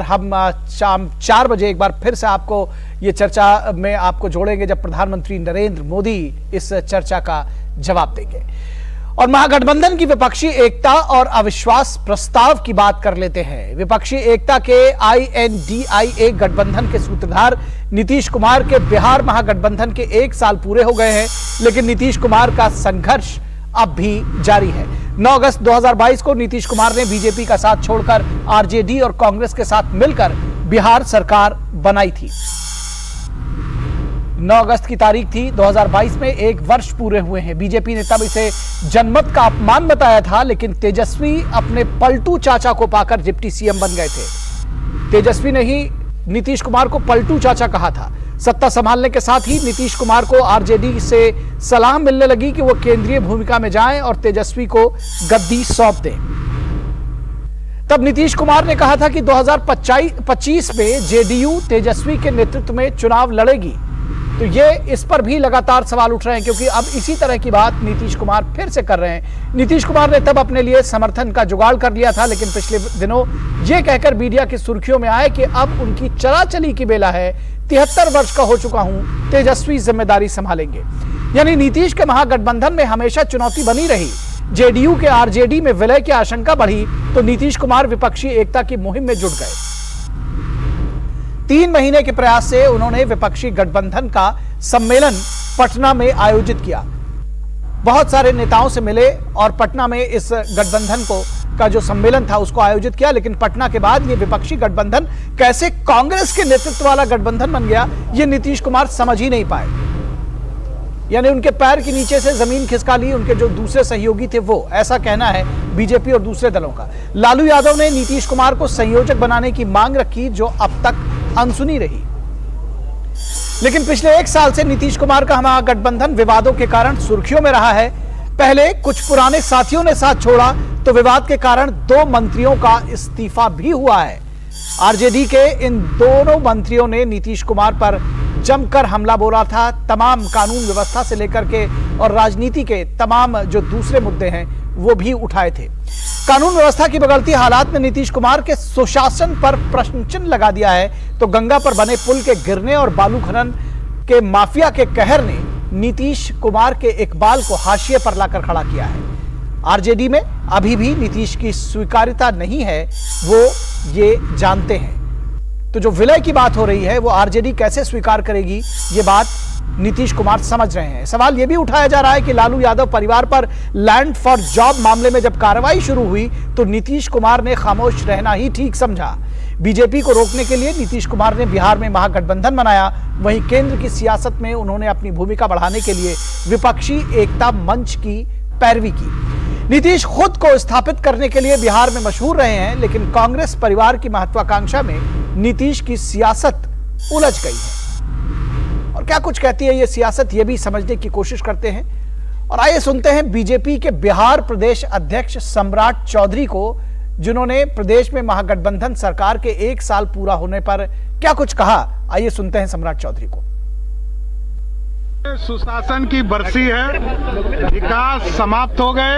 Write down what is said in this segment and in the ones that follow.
हम शाम 4 बजे एक बार फिर से आपको ये चर्चा में आपको जोड़ेंगे, जब प्रधानमंत्री नरेंद्र मोदी इस चर्चा का जवाब देंगे। और महागठबंधन की विपक्षी एकता और अविश्वास प्रस्ताव की बात कर लेते हैं। विपक्षी एकता के INDIA गठबंधन के सूत्रधार नीतीश कुमार के बिहार महागठबंधन के 1 साल पूरे हो गए हैं, लेकिन नीतीश कुमार का संघर्ष अब भी जारी है। 9 अगस्त 2022 को नीतीश कुमार ने बीजेपी का साथ छोड़कर RJD और कांग्रेस के साथ मिलकर बिहार सरकार बनाई थी। 9 अगस्त की तारीख थी, 2022 में 1 वर्ष पूरे हुए हैं। बीजेपी ने तब इसे जनमत का अपमान बताया था, लेकिन तेजस्वी अपने पलटू चाचा को पाकर डिप्टी CM बन गए थे। तेजस्वी ने ही नीतीश कुमार को पलटू चाचा कहा था। सत्ता संभालने के साथ ही नीतीश कुमार को RJD से सलाह मिलने लगी कि वो केंद्रीय भूमिका में जाएं और तेजस्वी को गद्दी सौंप दें। तब नीतीश कुमार ने कहा था कि 2025 में JDU तेजस्वी के नेतृत्व में चुनाव लड़ेगी। तो ये इस पर भी लगातार सवाल उठ रहे हैं, क्योंकि अब इसी तरह की बात नीतीश कुमार फिर से कर रहे हैं। नीतीश कुमार ने तब अपने लिए समर्थन का जुगाड़ कर लिया था, लेकिन पिछले दिनों ये कहकर मीडिया की सुर्खियों में आए कि अब उनकी चला-चली की बेला है। 73 वर्ष का हो चुका हूं, तेजस्वी जिम्मेदारी संभालेंगे। यानी नीतीश के महागठबंधन में हमेशा चुनौती बनी रही। JDU के RJD में विलय की आशंका बढ़ी तो नीतीश कुमार विपक्षी एकता की मुहिम में जुट गए। 3 महीने के प्रयास से उन्होंने विपक्षी गठबंधन का सम्मेलन पटना में आयोजित किया। बहुत सारे नेताओं से मिले और पटना में इस गठबंधन का जो सम्मेलन था उसको आयोजित किया। लेकिन पटना के बाद ये विपक्षी गठबंधन कैसे कांग्रेस के नेतृत्व वाला गठबंधन बन गया, ये नीतीश कुमार समझ ही नहीं पाए। यानी उनके पैर के नीचे से जमीन खिसका ली उनके जो दूसरे सहयोगी थे वो, ऐसा कहना है बीजेपी और दूसरे दलों का। लालू यादव ने नीतीश कुमार को संयोजक बनाने की मांग रखी, जो अब तक अनसुनी रही। लेकिन पिछले 1 साल से नीतीश कुमार का महागठबंधन विवादों के कारण सुर्खियों में रहा है। पहले कुछ पुराने साथियों ने साथ छोड़ा तो विवाद के कारण 2 मंत्रियों का इस्तीफा भी हुआ है। RJD के इन दोनों मंत्रियों ने नीतीश कुमार पर जमकर हमला बोला था। तमाम कानून व्यवस्था से लेकर के और राजनीति के तमाम जो दूसरे मुद्दे हैं वो भी उठाए थे। कानून व्यवस्था की बिगड़ती हालात में नीतीश कुमार के सुशासन पर प्रश्न चिन्ह लगा दिया है, तो गंगा पर बने पुल के गिरने और बालू खनन के माफिया के कहर ने नीतीश कुमार के इकबाल को हाशिए पर लाकर खड़ा किया है। RJD में अभी भी नीतीश की स्वीकार्यता नहीं है, वो ये जानते हैं। तो जो विलय की बात हो रही है वो RJD कैसे स्वीकार करेगी, ये बात नीतीश कुमार समझ रहे हैं। सवाल यह भी उठाया जा रहा है कि लालू यादव परिवार पर लैंड फॉर जॉब मामले में जब कार्रवाई शुरू हुई तो नीतीश कुमार ने खामोश रहना ही ठीक समझा। बीजेपी को रोकने के लिए नीतीश कुमार ने बिहार में महागठबंधन बनाया, वहीं केंद्र की सियासत में उन्होंने अपनी भूमिका बढ़ाने के लिए विपक्षी एकता मंच की पैरवी की। नीतीश खुद को स्थापित करने के लिए बिहार में मशहूर रहे हैं, लेकिन कांग्रेस परिवार की महत्वाकांक्षा में नीतीश की सियासत उलझ गई है। और क्या कुछ कहती है ये सियासत, ये भी समझने की कोशिश करते हैं। और आइए सुनते हैं बीजेपी के बिहार प्रदेश अध्यक्ष सम्राट चौधरी को, जिन्होंने प्रदेश में महागठबंधन सरकार के 1 साल पूरा होने पर क्या कुछ कहा। आइए सुनते हैं सम्राट चौधरी को। सुशासन की बरसी है, विकास समाप्त हो गए।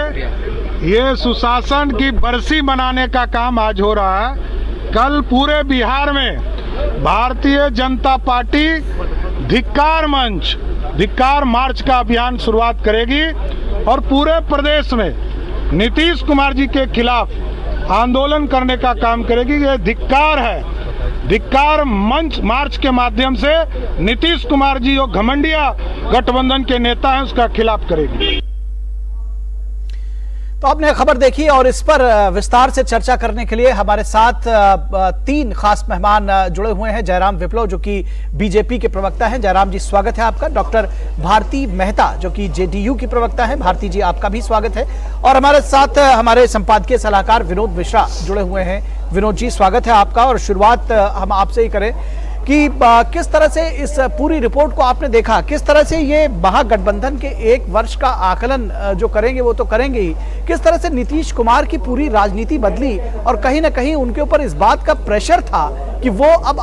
ये सुशासन की बरसी मनाने का काम आज हो रहा है। कल पूरे बिहार में भारतीय जनता पार्टी धिक्कार मार्च का अभियान शुरुआत करेगी और पूरे प्रदेश में नीतीश कुमार जी के खिलाफ आंदोलन करने का काम करेगी। ये धिक्कार है। धिक्कार मंच मार्च के माध्यम से नीतीश कुमार जी जो घमंडिया गठबंधन के नेता हैं उसका खिलाफ करेगी। तो आपने खबर देखी और इस पर विस्तार से चर्चा करने के लिए हमारे साथ 3 खास मेहमान जुड़े हुए हैं। जयराम विप्लव जो कि बीजेपी के प्रवक्ता हैं, जयराम जी स्वागत है आपका। डॉक्टर भारती मेहता जो कि JDU की प्रवक्ता हैं, भारती जी आपका भी स्वागत है। और हमारे साथ हमारे संपादकीय सलाहकार विनोद मिश्रा जुड़े हुए हैं। विनोद जी स्वागत है आपका। और शुरुआत हम आपसे ही करें कि किस तरह से इस पूरी रिपोर्ट को आपने देखा, किस तरह से ये महागठबंधन के 1 वर्ष का आकलन जो करेंगे वो तो करेंगे ही, किस तरह से नीतीश कुमार की पूरी राजनीति बदली और कहीं ना कहीं उनके ऊपर इस बात का प्रेशर था कि वो अब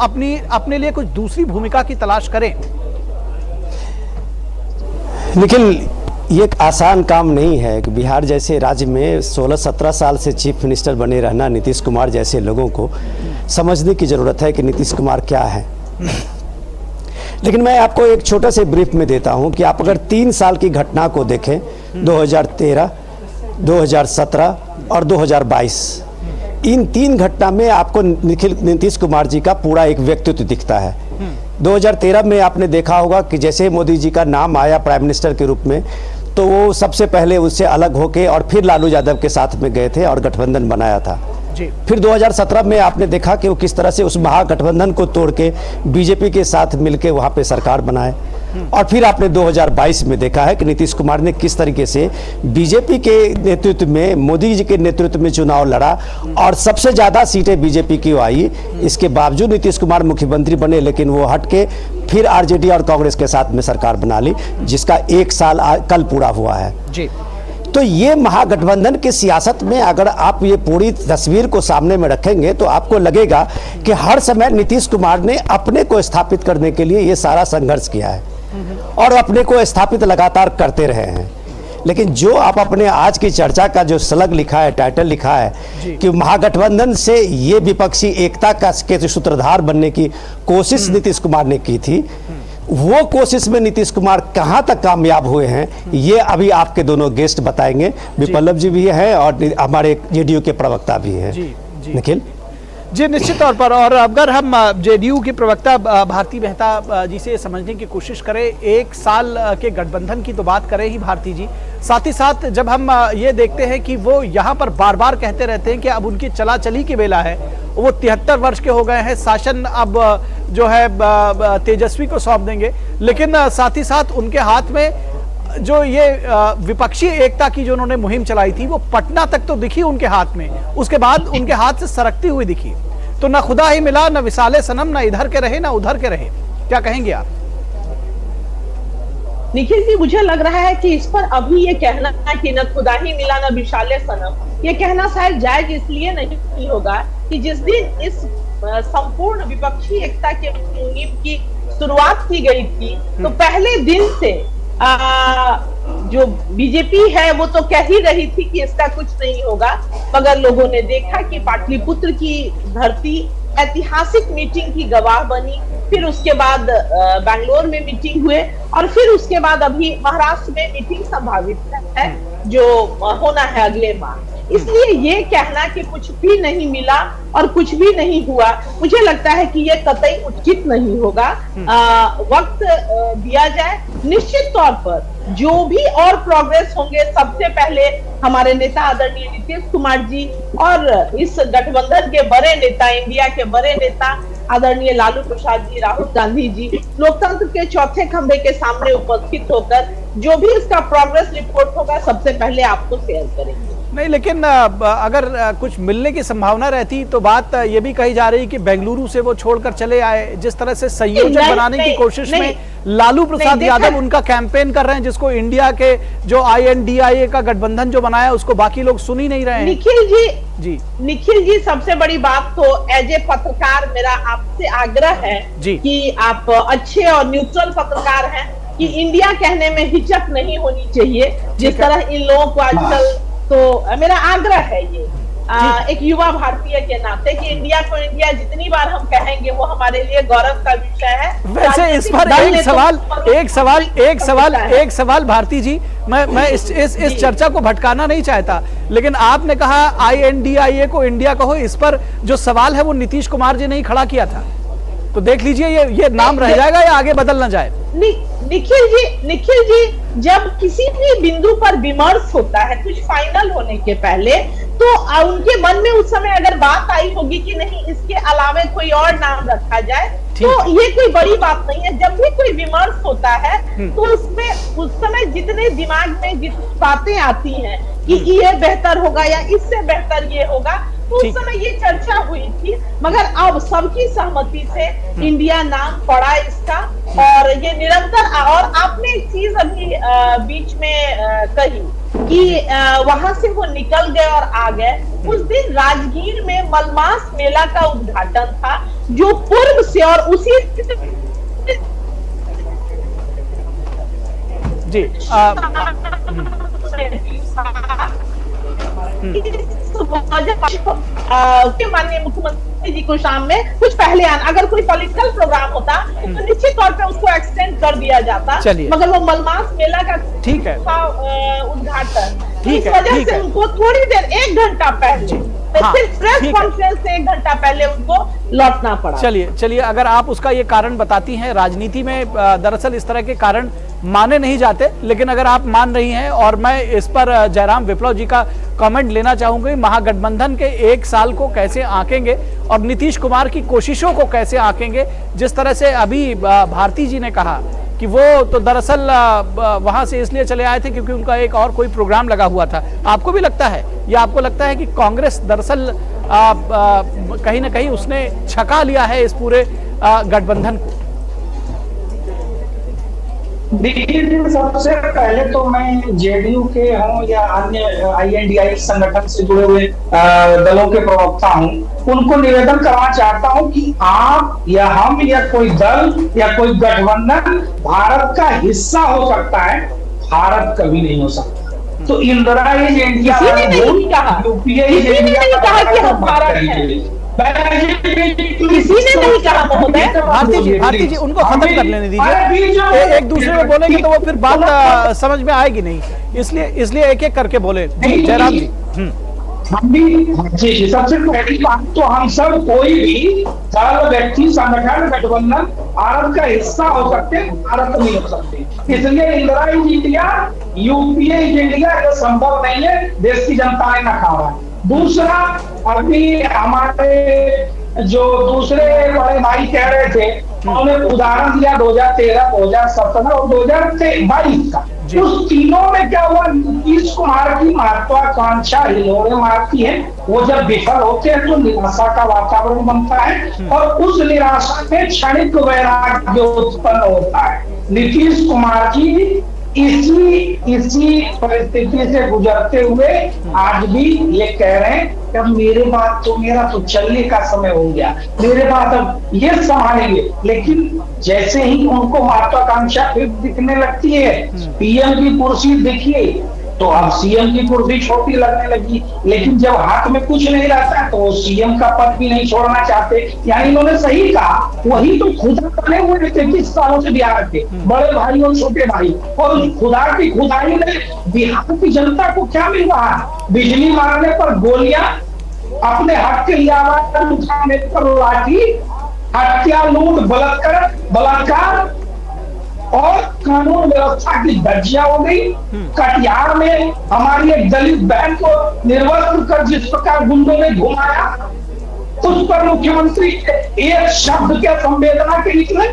अपने लिए कुछ दूसरी भूमिका की तलाश करें। लेकिन ये एक आसान काम नहीं है कि बिहार जैसे राज्य में 16-17 साल से चीफ मिनिस्टर बने रहना नीतीश कुमार जैसे लोगों को समझने की ज़रूरत है कि नीतीश कुमार क्या है। लेकिन मैं आपको एक छोटा से ब्रीफ में देता हूं कि आप अगर 3 साल की घटना को देखें, 2013, 2017 और 2022, इन 3 घटना में आपको नीतीश कुमार जी का पूरा एक व्यक्तित्व दिखता है। 2013 में आपने देखा होगा कि जैसे मोदी जी का नाम आया प्राइम मिनिस्टर के रूप में, तो वो सबसे पहले उससे अलग होके और फिर लालू यादव के साथ में गए थे और गठबंधन बनाया था जी। फिर 2017 में आपने देखा कि वो किस तरह से उस महागठबंधन को तोड़ के बीजेपी के साथ मिलके वहाँ पे सरकार बनाए, और फिर आपने 2022 में देखा है कि नीतीश कुमार ने किस तरीके से बीजेपी के नेतृत्व में, मोदी जी के नेतृत्व में चुनाव लड़ा और सबसे ज़्यादा सीटें बीजेपी की आई। इसके बावजूद नीतीश कुमार मुख्यमंत्री बने, लेकिन वो हट के फिर आरजेडी और कांग्रेस के साथ में सरकार बना ली, जिसका 1 साल कल पूरा हुआ है जी। तो ये महागठबंधन की सियासत में अगर आप ये पूरी तस्वीर को सामने में रखेंगे तो आपको लगेगा कि हर समय नीतीश कुमार ने अपने को स्थापित करने के लिए ये सारा संघर्ष किया है और अपने को स्थापित लगातार करते रहे हैं। लेकिन जो आप अपने आज की चर्चा का जो स्लग लिखा है, टाइटल लिखा है कि महागठबंधन से ये विपक्षी एकता का के सूत्रधार बनने की कोशिश नीतीश कुमार ने की थी, वो कोशिश में नीतीश कुमार कहां तक कामयाब हुए हैं, ये अभी आपके दोनों गेस्ट बताएंगे। विप्लव जी भी हैं और हमारे जेडीयू के प्रवक्ता भी हैं। निखिल जी, निश्चित तौर पर। और अगर हम जेडीयू की प्रवक्ता भारती मेहता जी से समझने की कोशिश करें, 1 साल के गठबंधन की तो बात करें ही भारती जी, साथ ही साथ जब हम ये देखते हैं कि वो यहाँ पर बार बार कहते रहते हैं कि अब उनकी चला चली की बेला है, वो 73 वर्ष के हो गए हैं, शासन अब जो है तेजस्वी को सौंप देंगे, लेकिन साथ ही साथ उनके हाथ में जो ये विपक्षी एकता की जो उन्होंने मुहिम चलाई थी वो पटना तक तो दिखी उनके हाथ में, उसके बाद उनके हाथ से सरकती हुई दिखी। तो न खुदा ही मिला, न विसाले सनम, न इधर के रहे न उधर के रहे। क्या कहेंगे आप? निखिल जी, मुझे लग रहा है कि इस पर अभी ये कहना है कि न खुदा ही मिला न विशाले सनम, ये कहना शायद जायज इसलिए नहीं होगा कि जिस दिन इस संपूर्ण विपक्षी एकता के मुहिम की शुरुआत की गई थी, तो पहले दिन से जो बीजेपी है वो तो कह ही रही थी कि इसका कुछ नहीं होगा, मगर लोगों ने देखा कि पाटलिपुत्र की धरती ऐतिहासिक मीटिंग की गवाह बनी, फिर उसके बाद बैंगलोर में मीटिंग हुए और फिर उसके बाद अभी महाराष्ट्र में मीटिंग संभावित है जो होना है अगले माह। इसलिए ये कहना कि कुछ भी नहीं मिला और कुछ भी नहीं हुआ, मुझे लगता है कि ये कतई उचित नहीं होगा। वक्त दिया जाए, निश्चित तौर पर जो भी और प्रोग्रेस होंगे, सबसे पहले हमारे नेता आदरणीय नीतीश कुमार जी और इस गठबंधन के बड़े नेता, इंडिया के बड़े नेता आदरणीय लालू प्रसाद जी, राहुल गांधी जी लोकतंत्र के चौथे खंभे के सामने उपस्थित होकर जो भी इसका प्रोग्रेस रिपोर्ट होगा सबसे पहले आपको शेयर करेंगे। नहीं, लेकिन अगर कुछ मिलने की संभावना रहती तो बात ये भी कही जा रही कि बेंगलुरु से वो छोड़कर चले आए, जिस तरह से संयोजक बनाने की कोशिश में लालू प्रसाद यादव उनका कैंपेन कर रहे हैं, जिसको इंडिया के जो INDIA का गठबंधन जो बनाया उसको बाकी लोग सुन ही नहीं रहे हैं। निखिल जी, सबसे बड़ी बात तो एज ए पत्रकार मेरा आपसे आग्रह है कि आप अच्छे और न्यूट्रल पत्रकार हैं कि इंडिया कहने में हिचक नहीं होनी चाहिए, जिस तरह इन लोगों को आजकल, तो मेरा आग्रह है ये एक युवा भारतीय के नाते कि इंडिया को इंडिया जितनी बार हम कहेंगे वो हमारे लिए गौरव का विषय है। वैसे इस पर एक सवाल भारती जी, मैं इस चर्चा को भटकाना नहीं चाहता, लेकिन आपने कहा INDIA को इंडिया कहो, इस पर जो सवाल है वो नीतीश कुमार जी ने ही खड़ा किया था, तो देख लीजिए ये नाम रह जाएगा या आगे बदल ना जाए। निखिल जी, जब किसी भी बिंदु पर विमर्श होता है कुछ फाइनल होने के पहले, तो उनके मन में उस समय अगर बात आई होगी कि नहीं इसके अलावा कोई और नाम रखा जाए, तो ये कोई बड़ी बात नहीं है। जब भी कोई विमर्श होता है तो उसमें उस समय जितने दिमाग में जितनी बातें आती हैं कि ये बेहतर होगा या इससे बेहतर ये होगा, तो उस समय ये चर्चा हुई थी, मगर अब सबकी सहमति से इंडिया नाम पड़ा इसका, और ये निरंतर। और आपने एक चीज अभी बीच में कही कि वहां से वो निकल गए और आ गए। उस दिन राजगीर में मलमास मेला का उद्घाटन था, जो पूर्व से और उसी जी माननीय मुख्यमंत्री जी को शाम में कुछ पहले आना, अगर कोई पॉलिटिकल प्रोग्राम होता तो निश्चित तौर पे उसको एक्सटेंड कर दिया जाता, मगर वो मलमास मेला का ठीक है उद्घाटन, ठीक इस है, वजह से उनको थोड़ी देर 1 घंटा पहले प्रेस कॉन्फ्रेंस से 1 घंटा पहले उनको लौटना पड़ा। चलिए अगर आप उसका ये कारण बताती हैं, राजनीति में दरअसल इस तरह के कारण माने नहीं जाते, लेकिन अगर आप मान रही हैं, और मैं इस पर जयराम विप्लव जी का कमेंट लेना चाहूंगी, महागठबंधन के 1 साल को कैसे आंकेंगे और नीतीश कुमार की कोशिशों को कैसे आंकेंगे। जिस तरह से अभी भारती जी ने कहा कि वो तो दरअसल वहां से इसलिए चले आए थे क्योंकि उनका एक और कोई प्रोग्राम लगा हुआ था, आपको भी लगता है या आपको लगता है कि कांग्रेस दरअसल कहीं ना कहीं उसने छका लिया है इस पूरे गठबंधन को? देखिए, सबसे पहले तो मैं जेडीयू के हूँ या अन्य INDI संगठन से जुड़े हुए दलों के प्रवक्ता हूँ, उनको निवेदन करना चाहता हूँ कि आप या हम या कोई दल या कोई गठबंधन भारत का हिस्सा हो सकता है, भारत कभी नहीं हो सकता। तो इंदिरा इंडिया किसी ने नहीं कहा महोदय। भारती जी उनको खत्म कर लेने दीजिए, एक दूसरे में बोलेंगे तो वो फिर बात समझ में आएगी नहीं, इसलिए एक एक करके बोले। जयराम जी हम भी सबसे पहली बात तो हम सब कोई भी दल, व्यक्ति, संगठन, गठबंधन भारत का हिस्सा हो सकते हैं, भारत नहीं हो सकते। इसलिए इंदिरा इंडिया, UPA इंडिया ये संभव नहीं है, देश की जनता ने नकारा है। दूसरा, अभी हमारे जो दूसरे बड़े भाई कह रहे थे, उन्होंने उदाहरण दिया 2013, 2017 और 2022 का। उस तीनों में क्या हुआ, नीतीश कुमार की महत्वाकांक्षा हिलोरे मारती है। वो जब विफल होते हैं तो निराशा का वातावरण बनता है और उस निराशा में क्षणिक वैराग्य उत्पन्न होता है। नीतीश कुमार जी इसी परिस्थिति से गुजरते हुए आज भी ये कह रहे हैं कि अब मेरा तो चलने का समय हो गया, मेरे बाद अब ये संभालेंगे। लेकिन जैसे ही उनको महत्वाकांक्षा फिर दिखने लगती है, PM की कुर्सी दिखी तो अब CM की कुर्सी छोटी लगने लगी, लेकिन जब हाथ में कुछ नहीं रहता तो वो CM का पद भी नहीं छोड़ना चाहते। यानी इन्होंने सही कहा, वही तो खुदा बने हुए 33 सालों से बिहार के बड़े भाई और छोटे भाई, और उस खुदा की खुदाई में बिहार की जनता को क्या मिल रहा है? बिजली मारने पर गोलियां, अपने हक के लिए आवाज उठाने पर लाठी, हत्या, लूट, बलात्कार और कानून व्यवस्था की धज्जियां हो गई। कटिहार में हमारी एक दलित बहन को निर्वस्त्र कर जिस प्रकार गुंडों ने घुमाया, उस पर मुख्यमंत्री एक शब्द के संवेदना के निकले,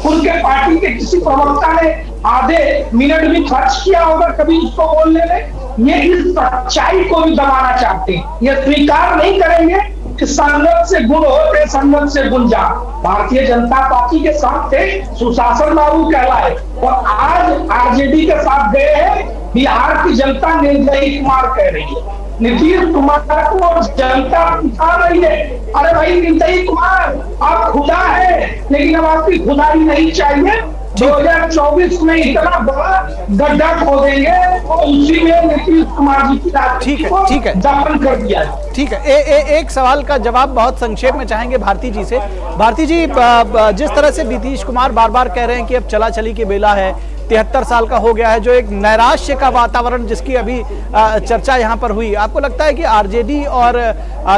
उनके पार्टी के किसी प्रवक्ता ने आधे मिनट भी खर्च किया होगा कभी उसको बोलने में। ये इस सच्चाई को भी दबाना चाहते हैं, ये स्वीकार नहीं करेंगे कि संगत से गुण होते, संगत से गुण जा। भारतीय जनता पार्टी के साथ थे, सुशासन बाबू कहलाए, और आज RJD के साथ गए हैं। बिहार की जनता निर्दयी कुमार कह रही है, नीतीश कुमार को जनता उठा रही है। अरे भाई निर्दयी कुमार, आप खुदा है, लेकिन अब आपकी खुदाई नहीं चाहिए। 2024 में इतना बड़ा गड्ढा खोदेंगे और उसी में नीतीश कुमार जी की राजनीति को दफन कर दिया। ठीक है, एक सवाल का जवाब बहुत संक्षेप में चाहेंगे भारती जी से। भारती जी, जिस तरह से नीतीश कुमार बार बार कह रहे हैं कि अब चला चली की बेला है, 73 साल का हो गया है, जो एक नैराश्य का वातावरण जिसकी अभी चर्चा यहाँ पर हुई, आपको लगता है कि RJD और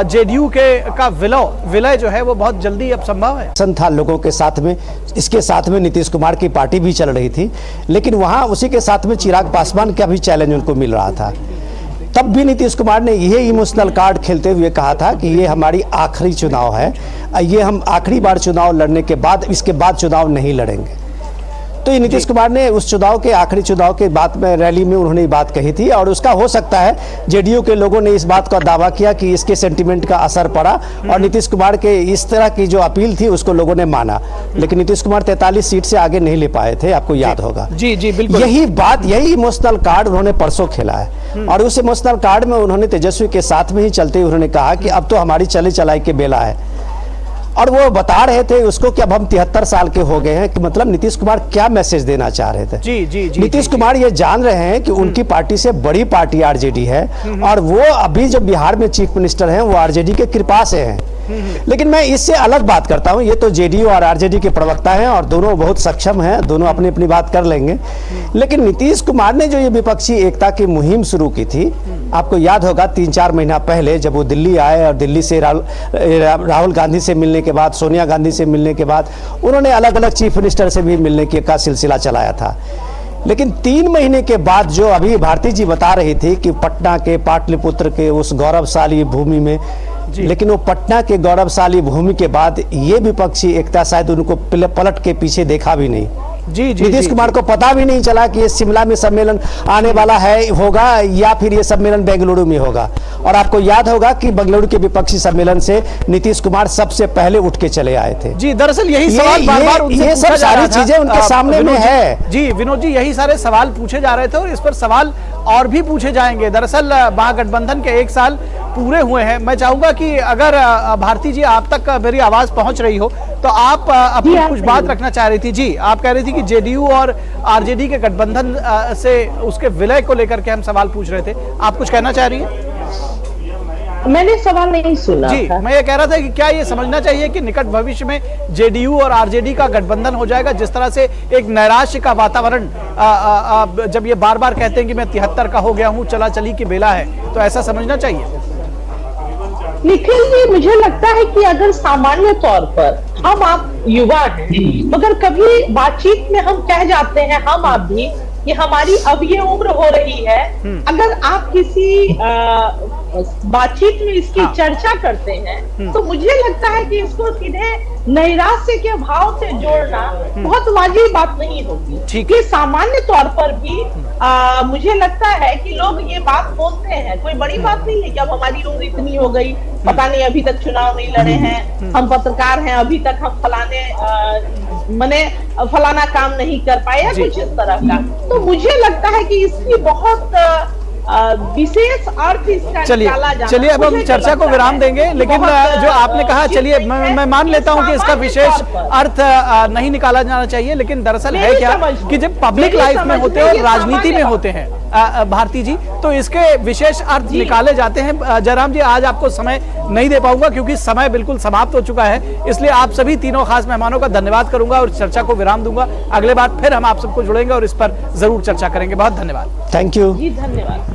JDU का विलय जो है वो बहुत जल्दी अब संभव है? था लोगों के साथ में, इसके साथ में नीतीश कुमार की पार्टी भी चल रही थी, लेकिन वहाँ उसी के साथ में चिराग पासवान का भी चैलेंज उनको मिल रहा था। तब भी नीतीश कुमार ने यही इमोशनल कार्ड खेलते हुए कहा था कि ये हमारी आखिरी चुनाव है, ये हम आखिरी बार चुनाव लड़ने के बाद, इसके बाद चुनाव नहीं लड़ेंगे। तो ये नीतीश कुमार ने उस चुनाव के आखिरी चुनाव के बाद में रैली में उन्होंने ये बात कही थी, और उसका हो सकता है जेडीयू के लोगों ने इस बात का दावा किया कि इसके सेंटिमेंट का असर पड़ा और नीतीश कुमार के इस तरह की जो अपील थी उसको लोगों ने माना। लेकिन नीतीश कुमार 43 सीट से आगे नहीं ले पाए थे, आपको याद होगा। जी जी बिल्कुल। यही इमोशनल कार्ड उन्होंने परसों खेला है, और उस इमोशनल कार्ड में उन्होंने तेजस्वी के साथ में ही चलते हुए उन्होंने कहा कि अब तो हमारी चले चलाई के बेला है। और वो बता रहे थे उसको कि अब हम 73 साल के हो गए हैं, कि मतलब नीतीश कुमार क्या मैसेज देना चाह रहे थे। जी नीतीश कुमार ये जान रहे हैं कि उनकी पार्टी से बड़ी पार्टी आरजेडी है, और वो अभी जो बिहार में चीफ मिनिस्टर हैं वो आरजेडी के कृपा से हैं। लेकिन मैं इससे अलग बात करता हूं, ये तो जेडीयू और आरजेडी के प्रवक्ता हैं और दोनों बहुत सक्षम हैं, दोनों अपनी अपनी बात कर लेंगे। लेकिन नीतीश कुमार ने जो ये विपक्षी एकता की मुहिम शुरू की थी, आपको याद होगा 3-4 महीना पहले जब वो दिल्ली आए और दिल्ली से राहुल गांधी से मिलने के बाद, सोनिया गांधी से मिलने के बाद उन्होंने अलग अलग चीफ मिनिस्टर से भी मिलने का सिलसिला चलाया था। लेकिन 3 महीने के बाद जो अभी भारती जी बता रही थी कि पटना के, पाटलिपुत्र के उस गौरवशाली भूमि में, लेकिन वो पटना के गौरवशाली भूमि के बाद ये विपक्षी एकता शायद उनको पलट के पीछे देखा भी नहीं। नीतीश कुमार को पता भी नहीं चला कि ये शिमला में सम्मेलन आने वाला है, होगा, या फिर ये सम्मेलन बेंगलुरु में होगा। और आपको याद होगा कि बेंगलुरु के विपक्षी सम्मेलन से नीतीश कुमार सबसे पहले उठ के चले आए थे। जी, दरअसल यही सवाल बार-बार उनसे ये सब सारी चीजें उनके सामने में है। जी विनोद जी, यही सारे सवाल पूछे जा रहे थे और इस पर सवाल और भी पूछे जाएंगे। दरअसल महागठबंधन के 1 साल पूरे हुए हैं। मैं चाहूंगा कि अगर भारती जी आप तक मेरी आवाज पहुंच रही हो तो आप अपनी कुछ बात रखना चाह रही थी। जी, आप कह रही थी कि जेडीयू और आरजेडी के गठबंधन से उसके विलय को लेकर के हम सवाल पूछ रहे थे, आप कुछ कहना चाह रही हैं? मैंने सवाल नहीं सुना जी था। मैं ये कह रहा था कि क्या ये समझना चाहिए कि निकट भविष्य में जेडीयू और आरजेडी का गठबंधन हो जाएगा, जिस तरह से एक नैराश्य का वातावरण जब ये बार बार कहते हैं कि मैं 73 का हो गया हूँ, चला चली की बेला है, तो ऐसा समझना चाहिए? निखिल जी, मुझे लगता है कि अगर सामान्य तौर पर हम आप युवा हैं, मगर कभी बातचीत में हम कह जाते हैं, हम आप भी, कि हमारी अब ये उम्र हो रही है। अगर आप किसी बातचीत में इसकी चर्चा करते हैं तो मुझे लगता है कि इसको सीधे नैराश्य के भाव से जोड़ना बहुत वाजिब बात नहीं होगी। ठीक है, सामान्य तौर पर भी मुझे लगता है कि लोग ये बात बोलते हैं, कोई बड़ी बात नहीं है कि अब हमारी उम्र इतनी हो गई, पता नहीं अभी तक चुनाव नहीं लड़े हैं, हम पत्रकार हैं, अभी तक हम फलाना काम नहीं कर पाए, या कुछ इस तरह का। तो मुझे लगता है कि इसकी बहुत विशेष अर्थ इसका चलिए अब हम चर्चा को विराम देंगे, लेकिन जो आपने कहा, चलिए मैं मान लेता हूं कि इसका विशेष अर्थ नहीं निकाला जाना चाहिए, लेकिन दरअसल है क्या कि जब पब्लिक लाइफ में होते हैं और राजनीति में होते हैं भारती जी, तो इसके विशेष अर्थ निकाले जाते हैं। जयराम जी, आज आपको समय नहीं दे पाऊंगा क्योंकि समय बिल्कुल समाप्त हो चुका है, इसलिए आप सभी तीनों खास मेहमानों का धन्यवाद करूंगा और चर्चा को विराम दूंगा। अगले बार फिर हम आप सबको जुड़ेंगे और इस पर जरूर चर्चा करेंगे। बहुत धन्यवाद। थैंक यू जी, धन्यवाद।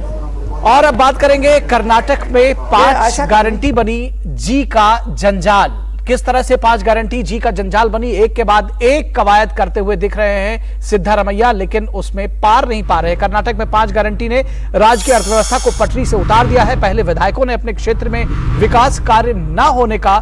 और अब बात करेंगे कर्नाटक में 5 गारंटी बनी जी का जंजाल। किस तरह से 5 गारंटी जी का जंजाल बनी, एक के बाद एक कवायद करते हुए दिख रहे हैं सिद्धारमैया, लेकिन उसमें पार नहीं पा रहे। कर्नाटक में 5 गारंटी ने राज्य की अर्थव्यवस्था को पटरी से उतार दिया है। पहले विधायकों ने अपने क्षेत्र में विकास कार्य न होने का